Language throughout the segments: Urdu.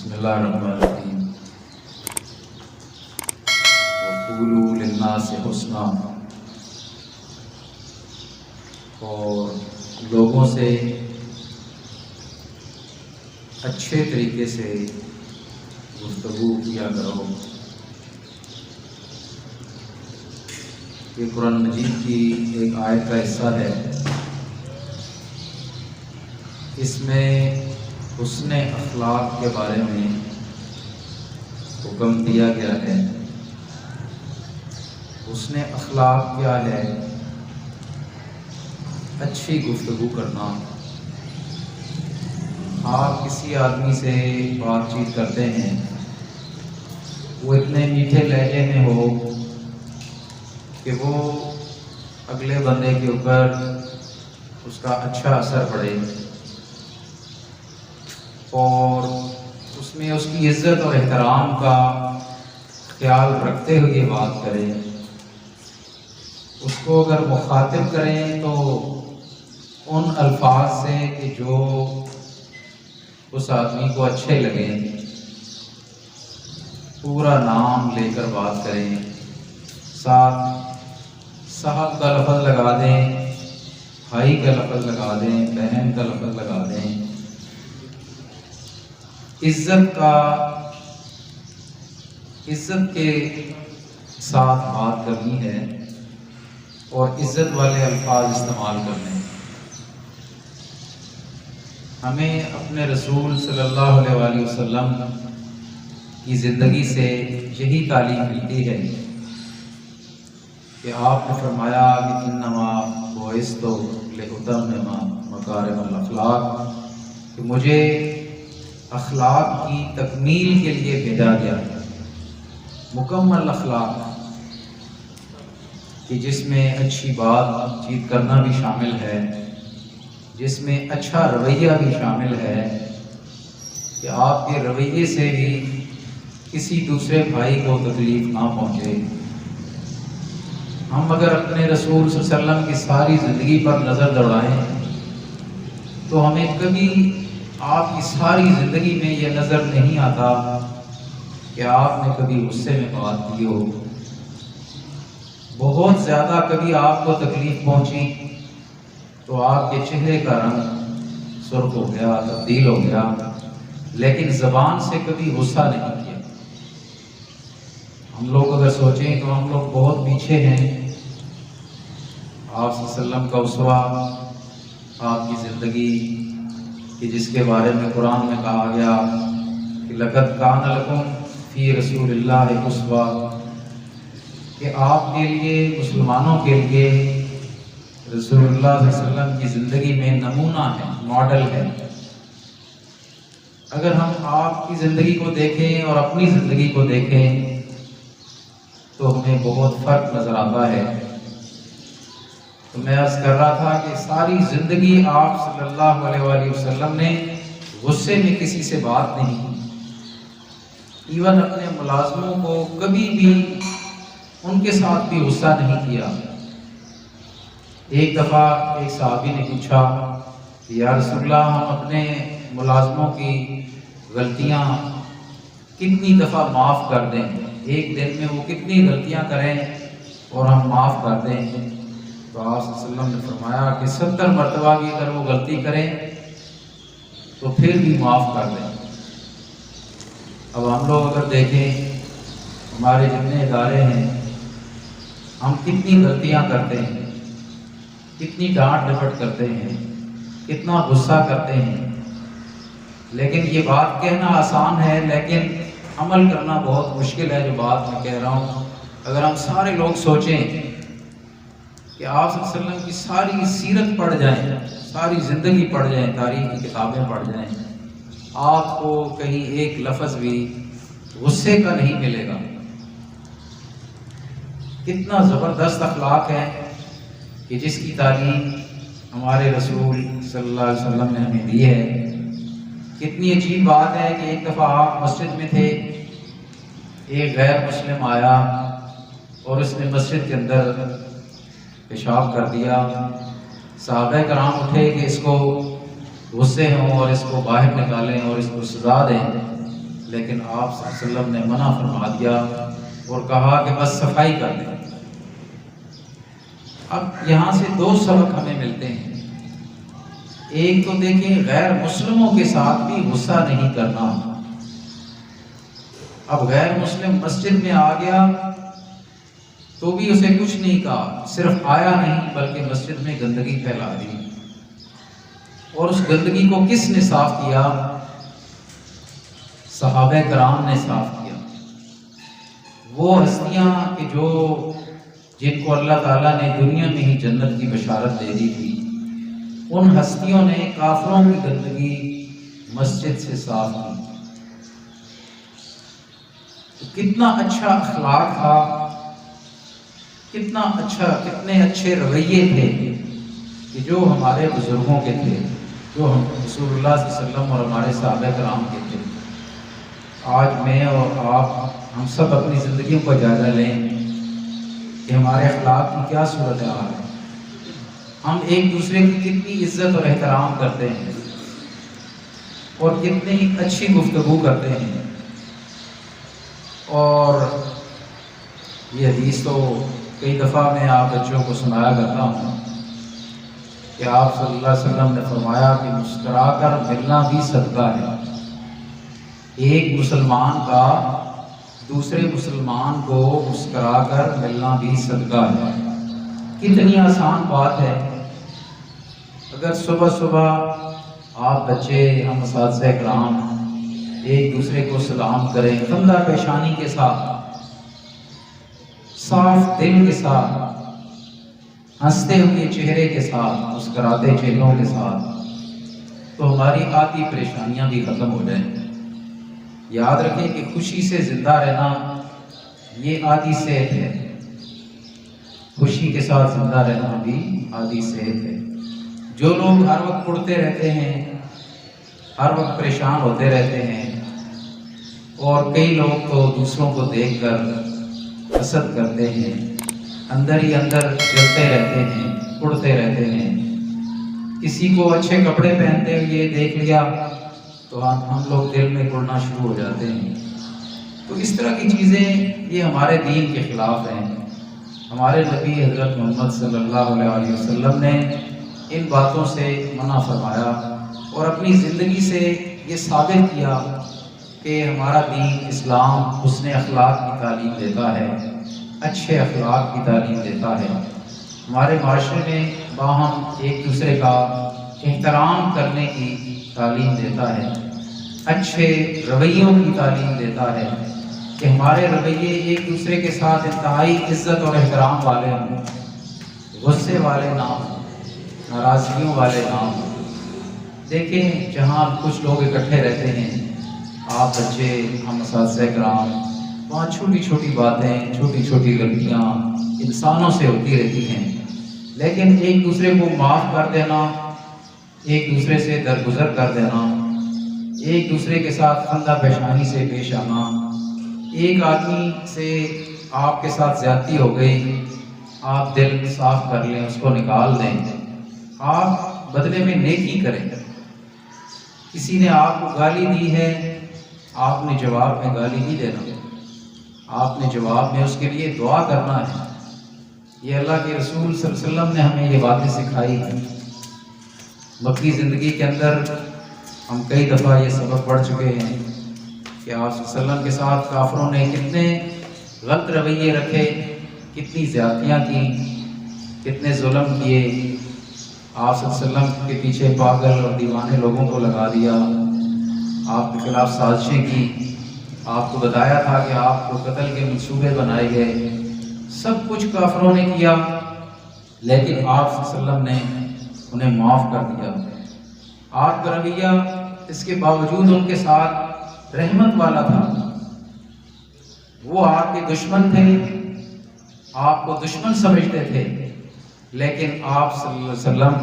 بسم اللہ الرحمن الرحیم وقولوا للناس حسنا، اور لوگوں سے اچھے طریقے سے گفتگو کیا کرو۔ یہ قرآن مجید کی ایک آیت کا حصہ ہے۔ اس میں حسن اخلاق کے بارے میں حکم دیا گیا ہے۔ حسن اخلاق کیا ہے؟ اچھی گفتگو کرنا۔ آپ کسی آدمی سے بات چیت کرتے ہیں، وہ اتنے میٹھے لہجے میں ہو کہ وہ اگلے بندے کے اوپر اس کا اچھا اثر پڑے، اور اس میں اس کی عزت اور احترام کا خیال رکھتے ہوئے بات کریں۔ اس کو اگر مخاطب کریں تو ان الفاظ سے کہ جو اس آدمی کو اچھے لگیں، پورا نام لے کر بات کریں، ساتھ صاحب کا لفظ لگا دیں، بھائی کا لفظ لگا دیں، بہن کا لفظ لگا دیں۔ عزت کے ساتھ بات کرنی ہے اور عزت والے الفاظ استعمال کرنے ہیں۔ ہمیں اپنے رسول صلی اللہ علیہ وآلہ وسلم کی زندگی سے یہی تعلیم ملتی ہے کہ آپ نے فرمایا کہ انما بعثت لأتمم مکارم الاخلاق، کہ مجھے اخلاق کی تکمیل کے لیے بھیجا گیا ہے۔ مکمل اخلاق کہ جس میں اچھی بات چیت کرنا بھی شامل ہے، جس میں اچھا رویہ بھی شامل ہے، کہ آپ کے رویے سے بھی کسی دوسرے بھائی کو تکلیف نہ پہنچے۔ ہم اگر اپنے رسول صلی اللہ علیہ وسلم کی ساری زندگی پر نظر دوڑائیں تو ہمیں کبھی آپ کی ساری زندگی میں یہ نظر نہیں آتا کہ آپ نے کبھی غصے میں بات کی ہو۔ بہت زیادہ کبھی آپ کو تکلیف پہنچی تو آپ کے چہرے کا رنگ سرخ ہو گیا، تبدیل ہو گیا، لیکن زبان سے کبھی غصہ نہیں کیا۔ ہم لوگ اگر سوچیں تو ہم لوگ بہت پیچھے ہیں۔ آپ صلی اللہ علیہ وسلم کا اسوہ، آپ کی زندگی کہ جس کے بارے میں قرآن میں کہا گیا کہ لَقَدْ كَانَ لَكُمْ فِي رَسُولِ اللَّهِ أُسْوَةٌ، کہ آپ کے لیے، مسلمانوں کے لیے رسول اللہ صلی اللہ علیہ وسلم کی زندگی میں نمونہ ہے، ماڈل ہے۔ اگر ہم آپ کی زندگی کو دیکھیں اور اپنی زندگی کو دیکھیں تو ہمیں بہت فرق نظر آتا ہے۔ تو میں عرض کر رہا تھا کہ ساری زندگی آپ صلی اللہ علیہ وآلہ وسلم نے غصے میں کسی سے بات نہیں کی۔ ایون اپنے ملازموں کو کبھی بھی ان کے ساتھ بھی غصہ نہیں کیا۔ ایک دفعہ ایک صحابی نے پوچھا کہ یا رسول اللہ، ہم اپنے ملازموں کی غلطیاں کتنی دفعہ معاف کر دیں؟ ایک دن میں وہ کتنی غلطیاں کریں اور ہم معاف کر دیں؟ تو آپ صلی اللہ علیہ وسلم نے فرمایا کہ 70 مرتبہ بھی اگر وہ غلطی کریں تو پھر بھی معاف کر دیں۔ اب ہم لوگ اگر دیکھیں ہمارے جتنے ادارے ہیں، ہم کتنی غلطیاں کرتے ہیں، کتنی ڈانٹ ڈپٹ کرتے ہیں، کتنا غصہ کرتے ہیں، لیکن یہ بات کہنا آسان ہے لیکن عمل کرنا بہت مشکل ہے۔ جو بات میں کہہ رہا ہوں، اگر ہم سارے لوگ سوچیں کہ آپ صلی اللہ علیہ وسلم کی ساری سیرت پڑھ جائیں، ساری زندگی پڑھ جائیں، تاریخ کی کتابیں پڑھ جائیں، آپ کو کہیں ایک لفظ بھی غصے کا نہیں ملے گا۔ کتنا زبردست اخلاق ہے کہ جس کی تعلیم ہمارے رسول صلی اللہ علیہ وسلم نے ہمیں دی ہے۔ کتنی عجیب بات ہے کہ ایک دفعہ آپ مسجد میں تھے، ایک غیر مسلم آیا اور اس نے مسجد کے اندر پیشاب کر دیا۔ صحابہ کرام اٹھے کہ اس کو غصے ہوں اور اس کو باہر نکالیں اور اس کو سزا دیں، لیکن آپ صلی اللہ علیہ وسلم نے منع فرما دیا اور کہا کہ بس صفائی کر دیں۔ اب یہاں سے دو سبق ہمیں ملتے ہیں۔ ایک تو دیکھیں، غیر مسلموں کے ساتھ بھی غصہ نہیں کرنا۔ اب غیر مسلم مسجد میں آ گیا تو بھی اسے کچھ نہیں کہا، صرف آیا نہیں بلکہ مسجد میں گندگی پھیلا دی۔ اور اس گندگی کو کس نے صاف کیا؟ صحابہ کرام نے صاف کیا۔ وہ ہستیاں کہ جن کو اللہ تعالیٰ نے دنیا میں ہی جنت کی بشارت دے دی تھی، ان ہستیوں نے کافروں کی گندگی مسجد سے صاف کی۔ تو کتنا اچھا اخلاق تھا، کتنے اچھے رویے تھے کہ جو ہمارے بزرگوں کے تھے، جو ہم رسول اللہ صلی اللہ علیہ وسلم اور ہمارے صحابہ کرام کے تھے۔ آج میں اور آپ ہم سب اپنی زندگیوں کو جائزہ لیں کہ ہمارے اخلاق کی کیا صورت حال ہے۔ ہم ایک دوسرے کی کتنی عزت اور احترام کرتے ہیں اور کتنی اچھی گفتگو کرتے ہیں۔ اور یہ حدیث تو کئی دفعہ میں آپ بچوں کو سنایا کرتا ہوں کہ آپ صلی اللہ علیہ وسلم نے فرمایا کہ مسکرا کر ملنا بھی صدقہ ہے۔ ایک مسلمان کا دوسرے مسلمان کو مسکرا کر ملنا بھی صدقہ ہے۔ کتنی آسان بات ہے۔ اگر صبح صبح آپ بچے، ہم اساتذہ کرام ایک دوسرے کو سلام کریں، خندہ پیشانی کے ساتھ، صاف دل کے ساتھ، ہنستے ہوئے چہرے کے ساتھ، مسکراتے چہروں کے ساتھ، تو ہماری آدھی پریشانیاں بھی ختم ہو جائیں۔ یاد رکھیں کہ خوشی سے زندہ رہنا یہ آدھی صحت ہے۔ خوشی کے ساتھ زندہ رہنا بھی آدھی صحت ہے۔ جو لوگ ہر وقت اڑتے رہتے ہیں، ہر وقت پریشان ہوتے رہتے ہیں، اور کئی لوگ تو دوسروں کو دیکھ کر حسد کرتے ہیں، اندر ہی اندر جلتے رہتے ہیں، اڑتے رہتے ہیں۔ کسی کو اچھے کپڑے پہنتے ہوئے دیکھ لیا تو ہم لوگ دل میں اڑنا شروع ہو جاتے ہیں۔ تو اس طرح کی چیزیں یہ ہمارے دین کے خلاف ہیں۔ ہمارے نبی حضرت محمد صلی اللہ علیہ وسلم نے ان باتوں سے منع فرمایا اور اپنی زندگی سے یہ ثابت کیا کہ ہمارا دین اسلام حسن اخلاق کی تعلیم دیتا ہے، اچھے اخلاق کی تعلیم دیتا ہے۔ ہمارے معاشرے میں باہم ایک دوسرے کا احترام کرنے کی تعلیم دیتا ہے، اچھے رویوں کی تعلیم دیتا ہے کہ ہمارے رویے ایک دوسرے کے ساتھ انتہائی عزت اور احترام والے ہوں، غصے والے نہ ہوں، ناراضگیوں والے نہ ہوں۔ دیکھیں جہاں کچھ لوگ اکٹھے رہتے ہیں، آپ بچے، ہم اساتذہ کرام، وہاں چھوٹی چھوٹی باتیں، چھوٹی چھوٹی غلطیاں انسانوں سے ہوتی رہتی ہیں، لیکن ایک دوسرے کو معاف کر دینا، ایک دوسرے سے درگزر کر دینا، ایک دوسرے کے ساتھ خندہ پیشانی سے پیش آنا۔ ایک آدمی سے آپ کے ساتھ زیادتی ہو گئی، آپ دل صاف کر لیں، اس کو نکال دیں، آپ بدلے میں نیکی کریں۔ کسی نے آپ کو گالی دی ہے، آپ نے جواب میں گالی نہیں دینا، آپ نے جواب میں اس کے لیے دعا کرنا ہے۔ یہ اللہ کے رسول صلی اللہ علیہ وسلم نے ہمیں یہ باتیں سکھائی ہیں۔ مکی زندگی کے اندر ہم کئی دفعہ یہ سبق پڑھ چکے ہیں کہ آپ صلی اللہ علیہ وسلم کے ساتھ کافروں نے کتنے غلط رویے رکھے، کتنی زیادتیاں کی، کتنے ظلم کیے۔ آپ صلی اللہ علیہ وسلم کے پیچھے پاگل اور دیوانے لوگوں کو لگا دیا، آپ کے خلاف سازشیں کی، آپ کو بتایا تھا کہ آپ کو قتل کے منصوبے بنائے گئے۔ سب کچھ کافروں نے کیا، لیکن آپ صلی اللہ علیہ وسلم نے انہیں معاف کر دیا۔ آپ کا رویہ اس کے باوجود ان کے ساتھ رحمت والا تھا۔ وہ آپ کے دشمن تھے، آپ کو دشمن سمجھتے تھے، لیکن آپ صلی اللہ علیہ وسلم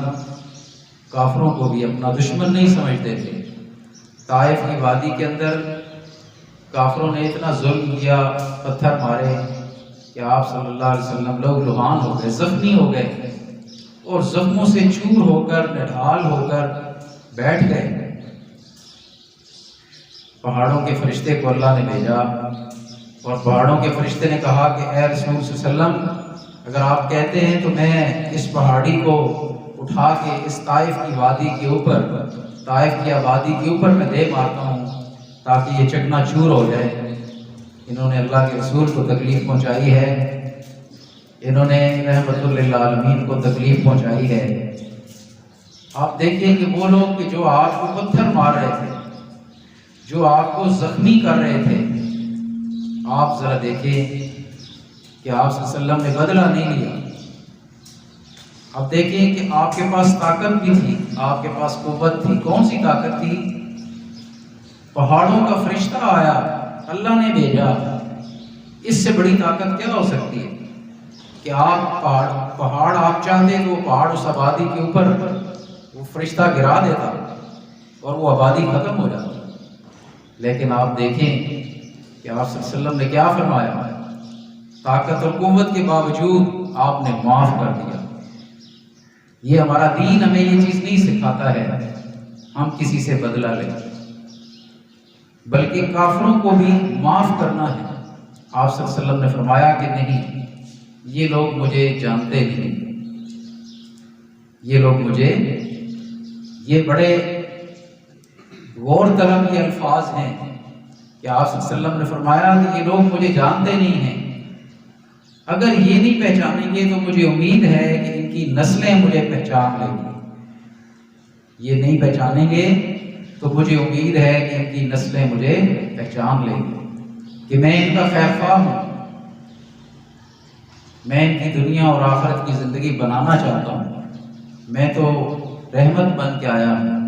کافروں کو بھی اپنا دشمن نہیں سمجھتے تھے۔ طائف کی وادی کے اندر کافروں نے اتنا ظلم کیا، پتھر مارے کہ آپ صلی اللہ علیہ وسلم لوگ لوہان ہو گئے، زخمی ہو گئے، اور زخموں سے چور ہو کر، نڈھال ہو کر بیٹھ گئے۔ پہاڑوں کے فرشتے کو اللہ نے بھیجا اور پہاڑوں کے فرشتے نے کہا کہ اے رسول صلی اللہ علیہ وسلم، اگر آپ کہتے ہیں تو میں اس پہاڑی کو اٹھا کے اس طائف کی وادی کے اوپر، طائف کی آبادی کے اوپر میں دے مارتا ہوں تاکہ یہ چکنا چور ہو جائے۔ انہوں نے اللہ کے رسول کو تکلیف پہنچائی ہے، انہوں نے رحمت للعالمین کو تکلیف پہنچائی ہے۔ آپ دیکھیں کہ وہ لوگ کہ جو آپ کو پتھر مار رہے تھے، جو آپ کو زخمی کر رہے تھے، آپ ذرا دیکھیں کہ آپ صلی اللہ علیہ وسلم نے بدلہ نہیں لیا۔ اب دیکھیں کہ آپ کے پاس طاقت بھی تھی، آپ کے پاس قوت تھی۔ کون سی طاقت تھی؟ پہاڑوں کا فرشتہ آیا، اللہ نے بھیجا۔ اس سے بڑی طاقت کیا ہو سکتی ہے کہ آپ پہاڑ آپ چاہتے تو وہ پہاڑ اس آبادی کے اوپر وہ فرشتہ گرا دیتا اور وہ آبادی ختم ہو جاتی۔ لیکن آپ دیکھیں کہ آپ صلی اللہ علیہ وسلم نے کیا فرمایا، طاقت اور قوت کے باوجود آپ نے معاف کر دیا۔ یہ ہمارا دین ہمیں یہ چیز نہیں سکھاتا ہے ہم کسی سے بدلہ لیں، بلکہ کافروں کو بھی معاف کرنا ہے۔ آپ صلی اللہ علیہ وسلم نے فرمایا کہ نہیں، یہ لوگ مجھے جانتے نہیں، یہ لوگ مجھے، یہ بڑے غور طلب کے الفاظ ہیں کہ آپ صلی اللہ علیہ وسلم نے فرمایا کہ یہ لوگ مجھے جانتے نہیں ہیں، اگر یہ نہیں پہچانیں گے تو مجھے امید ہے کہ ان کی نسلیں مجھے پہچان لیں گی۔ یہ نہیں پہچانیں گے تو مجھے امید ہے کہ ان کی نسلیں مجھے پہچان لیں گی کہ میں ان کا خیر خواہ ہوں، میں ان کی دنیا اور آخرت کی زندگی بنانا چاہتا ہوں۔ میں تو رحمت بن کے آیا ہوں،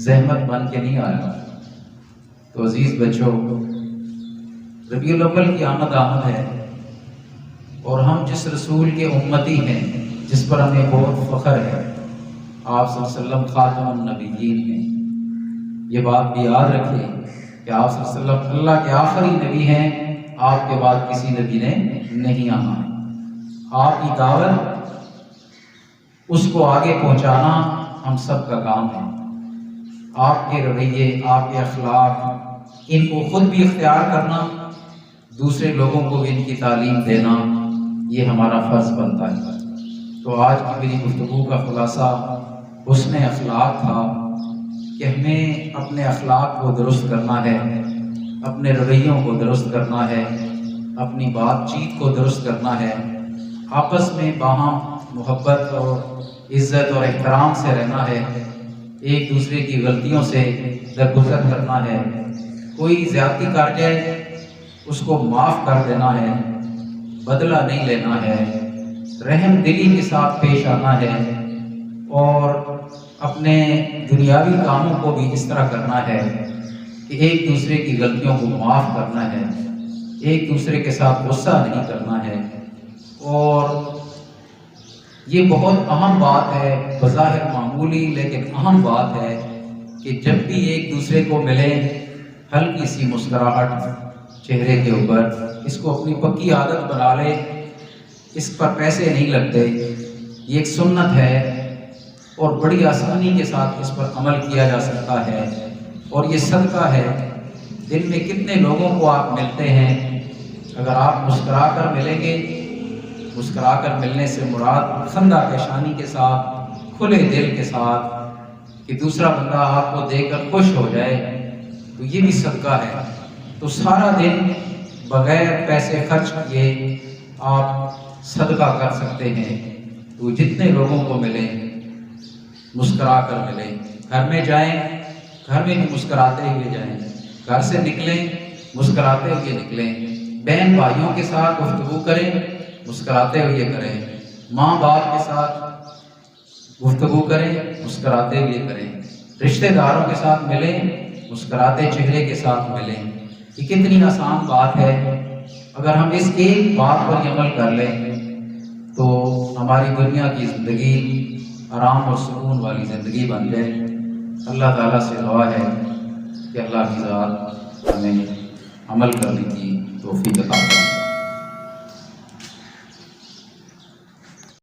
زحمت بن کے نہیں آیا۔ تو عزیز بچوں، ربیع الاول کی آمد ہے اور ہم جس رسول کے امتی ہیں، جس پر ہمیں بہت فخر ہے، آپ صلی اللہ علیہ وسلم خاتم النبیین ہیں۔ یہ بات بھی یاد رکھیں کہ آپ صلی اللہ علیہ وسلم اللہ کے آخری نبی ہیں، آپ کے بعد کسی نبی نے نہیں آنا ہے۔ آپ کی دعوت، اس کو آگے پہنچانا ہم سب کا کام ہے۔ آپ کے رویے، آپ کے اخلاق، ان کو خود بھی اختیار کرنا، دوسرے لوگوں کو بھی ان کی تعلیم دینا، یہ ہمارا فرض بنتا ہے۔ تو آج کی میری گفتگو کا خلاصہ حسن اخلاق تھا کہ ہمیں اپنے اخلاق کو درست کرنا ہے، اپنے رویوں کو درست کرنا ہے، اپنی بات چیت کو درست کرنا ہے، آپس میں باہم محبت اور عزت اور احترام سے رہنا ہے، ایک دوسرے کی غلطیوں سے درگزر کرنا ہے، کوئی زیادتی کر جائے اس کو معاف کر دینا ہے، بدلہ نہیں لینا ہے، رحم دلی کے ساتھ پیش آنا ہے، اور اپنے دنیاوی کاموں کو بھی اس طرح کرنا ہے کہ ایک دوسرے کی غلطیوں کو معاف کرنا ہے، ایک دوسرے کے ساتھ غصہ نہیں کرنا ہے۔ اور یہ بہت اہم بات ہے، بظاہر معمولی لیکن اہم بات ہے کہ جب بھی ایک دوسرے کو ملے، ہلکی سی مسکراہٹ چہرے کے اوپر، اس کو اپنی پکی عادت بنا لے۔ اس پر پیسے نہیں لگتے، یہ ایک سنت ہے اور بڑی آسانی کے ساتھ اس پر عمل کیا جا سکتا ہے، اور یہ صدقہ ہے۔ دن میں کتنے لوگوں کو آپ ملتے ہیں، اگر آپ مسکرا کر ملیں گے، مسکرا کر ملنے سے مراد خندہ پیشانی کے ساتھ، کھلے دل کے ساتھ، کہ دوسرا بندہ آپ کو دیکھ کر خوش ہو جائے، تو یہ بھی صدقہ ہے۔ تو سارا دن بغیر پیسے خرچ کیے آپ صدقہ کر سکتے ہیں۔ تو جتنے لوگوں کو ملیں، مسکرا کر ملیں، گھر میں جائیں، گھر میں بھی مسکراتے ہوئے جائیں، گھر سے نکلیں مسکراتے ہوئے نکلیں، بہن بھائیوں کے ساتھ گفتگو کریں، مسکراتے ہوئے کریں، ماں باپ کے ساتھ گفتگو کریں، مسکراتے ہوئے کریں، رشتہ داروں کے ساتھ ملیں، مسکراتے چہرے کے ساتھ ملیں۔ یہ کتنی آسان بات ہے، اگر ہم اس ایک بات پر عمل کر لیں تو ہماری دنیا کی زندگی آرام اور سکون والی زندگی بن جائے۔ اللہ تعالیٰ سے دعا ہے کہ اللہ کی ذات ہمیں عمل کرنے کی توفیق عطا فرمائے۔